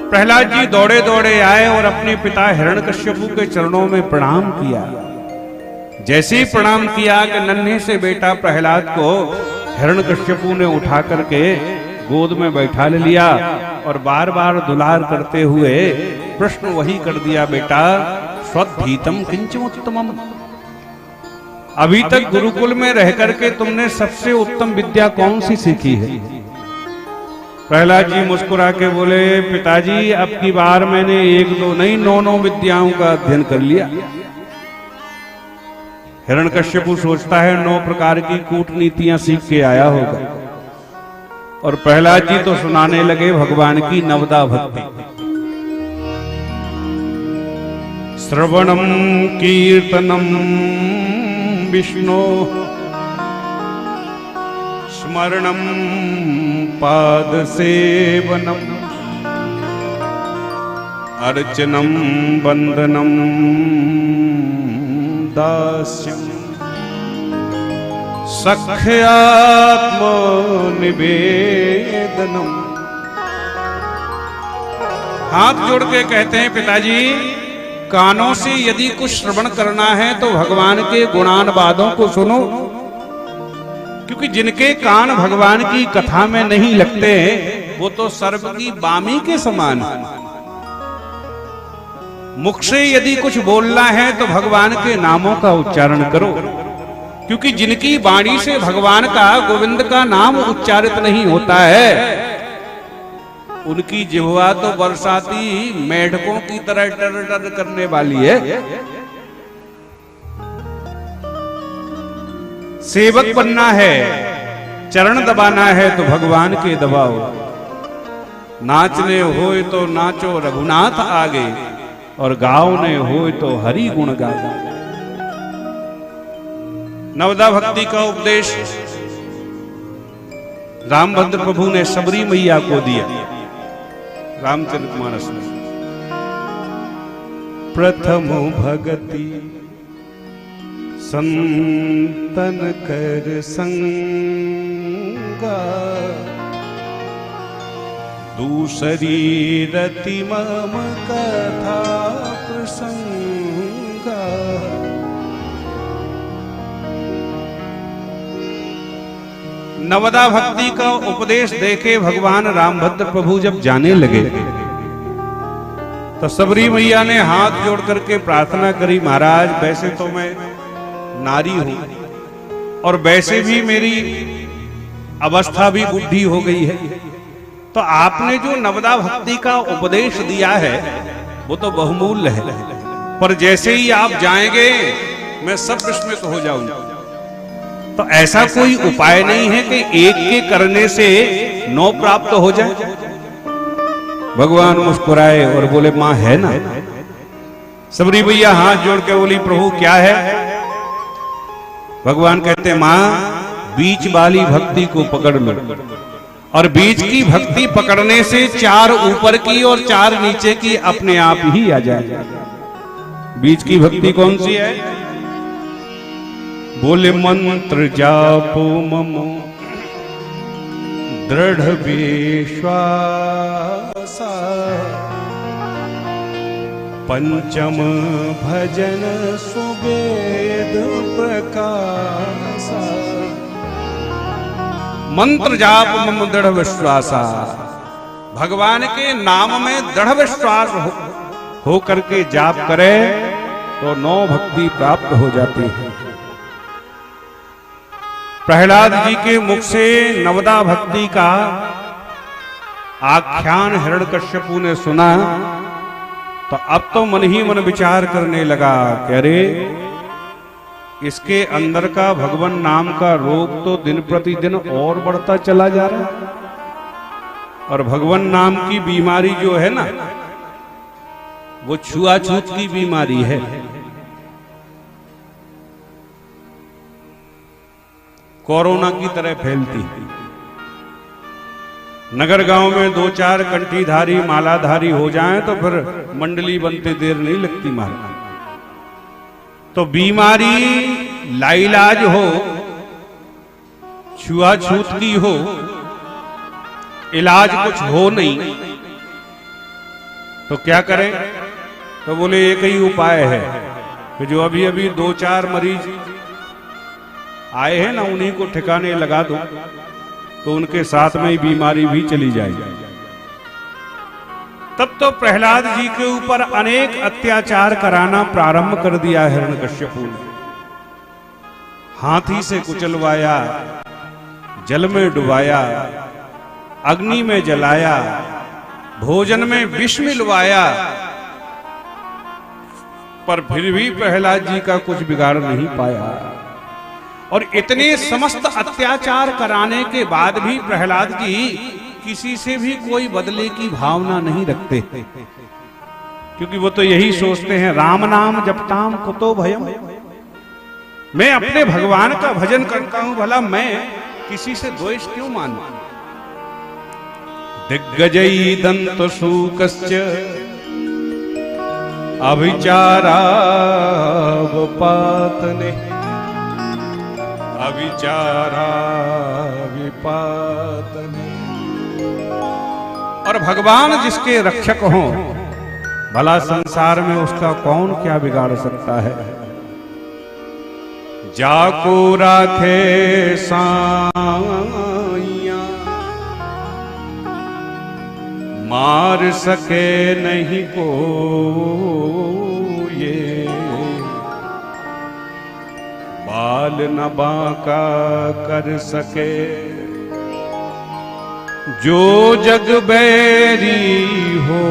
प्रहलाद जी दौड़े दौड़े आए और अपने पिता हिरण्यकश्यपु के चरणों में प्रणाम किया। जैसे ही प्रणाम किया कि नन्हे से बेटा प्रहलाद को हिरण्यकश्यपु ने उठा करके गोद में बैठा ले लिया और बार बार दुलार करते हुए प्रश्न वही कर दिया, बेटा स्वधीतम किंचमुत्तमम, अभी तक गुरुकुल में रह करके तुमने सबसे उत्तम विद्या कौन सी सीखी है? प्रहलाद जी मुस्कुरा के बोले, पिताजी अब की बार मैंने 1-2 नहीं 9 विद्याओं का अध्ययन कर लिया। हिरण्यकश्यपु सोचता है 9 प्रकार की कूटनीतियां सीख के आया होगा, और प्रहलाद जी तो सुनाने लगे भगवान की नवदा भक्ति। श्रवणम कीर्तनम विष्णु स्मरणम पाद सेवनम अर्चनम वंदनम दास्यम सख्यात्म निवेदनम। हाथ जोड़ के कहते हैं, पिताजी कानों से यदि कुछ श्रवण करना है तो भगवान के गुणानुवादों को सुनो, क्योंकि जिनके कान भगवान की कथा में नहीं लगते वो तो सर्प की बामी के समान है। मुख से यदि कुछ बोलना है तो भगवान के नामों का उच्चारण करो, क्योंकि जिनकी वाणी से भगवान का गोविंद का नाम उच्चारित नहीं होता है उनकी जिह्वा तो बरसाती मेढकों की तरह टर टर करने वाली है। सेवक बनना है, चरण दबाना है तो भगवान के दबाओ, नाचने होए तो नाचो रघुनाथ आगे, और गाओने होए तो हरि गुण गाओ। नवदा भक्ति का उपदेश रामभद्र प्रभु ने सबरी मैया को दिया रामचरितमानस में। प्रथम भगति संतन कर संगा, दूसरी रति मम कथा प्रसंगा। नवदा भक्ति का उपदेश देके भगवान रामभद्र प्रभु जब जाने लगे तो सबरी मैया ने हाथ जोड़ करके प्रार्थना करी, महाराज वैसे तो मैं नारी हूं और वैसे भी मेरी अवस्था भी बुद्धि हो गई है, तो आपने जो नवदा भक्ति का उपदेश दिया है वो तो बहुमूल्य है, पर जैसे ही आप जाएंगे मैं सब विस्मित हो जाऊंगा। तो ऐसा कोई उपाय नहीं है कि एक के करने से 9 प्राप्त हो जाए? भगवान मुस्कुराए और बोले, मां है ना। सबरी भैया हाथ जोड़ के बोली, प्रभु क्या है? भगवान कहते, मां बीच वाली भक्ति को पकड़ लो, और बीच की भक्ति पकड़ने से 4 ऊपर की और 4 नीचे की अपने आप ही आ जाए। बीच की भक्ति कौन सी है? बोले, मंत्र जापो मम दृढ़ विश्वासा, पंचम भजन सुवेद प्रकाशा। मंत्र जाप मम दृढ़ विश्वासा, भगवान के नाम में दृढ़ विश्वास हो करके जाप करे तो 9 भक्ति प्राप्त हो जाती है। प्रहलाद जी के मुख से नवदा भक्ति का आख्यान हिरण्यकश्यपु ने सुना तो अब तो मन ही मन विचार करने लगा कि अरे इसके अंदर का भगवान नाम का रोग तो दिन प्रतिदिन और बढ़ता चला जा रहा है, और भगवान नाम की बीमारी जो है ना वो छुआछूत की बीमारी है। कोरोना की तरह फैलती। नगर गांव में 2-4 कंठीधारी मालाधारी हो जाएं तो फिर मंडली बनते देर नहीं लगती महाराज। तो बीमारी लाइलाज हो, छुआछूत की हो, इलाज कुछ हो नहीं, तो क्या करें? तो बोले एक ही उपाय है कि जो अभी अभी 2-4 मरीज आए हैं ना, उन्हीं को ठिकाने लगा दो तो उनके साथ में ही बीमारी भी चली जाएगी। तब तो प्रहलाद जी के ऊपर अनेक अत्याचार कराना प्रारंभ कर दिया हिरण्यकश्यप ने। हाथी से कुचलवाया, जल में डुबाया, अग्नि में जलाया, भोजन में विष मिलवाया, पर फिर भी प्रहलाद जी का कुछ बिगाड़ नहीं पाया। और इतने समस्त अत्याचार कराने के बाद भी प्रहलाद जी किसी से भी कोई बदले की भावना नहीं रखते, क्योंकि वो तो यही सोचते हैं राम नाम जपताम कुतो भयम। मैं अपने भगवान का भजन करता हूं, भला मैं किसी से द्वेष क्यों मानूं? दिग्गजई दंत सूकश्च अभिचारा विपातने, अभिचारा विपातने। और भगवान जिसके रक्षक हों, भला संसार में उसका कौन क्या बिगाड़ सकता है? जाको राखे साइया, मार सके नहीं को ये, बाल न बांका कर सके जो जग बैरी हो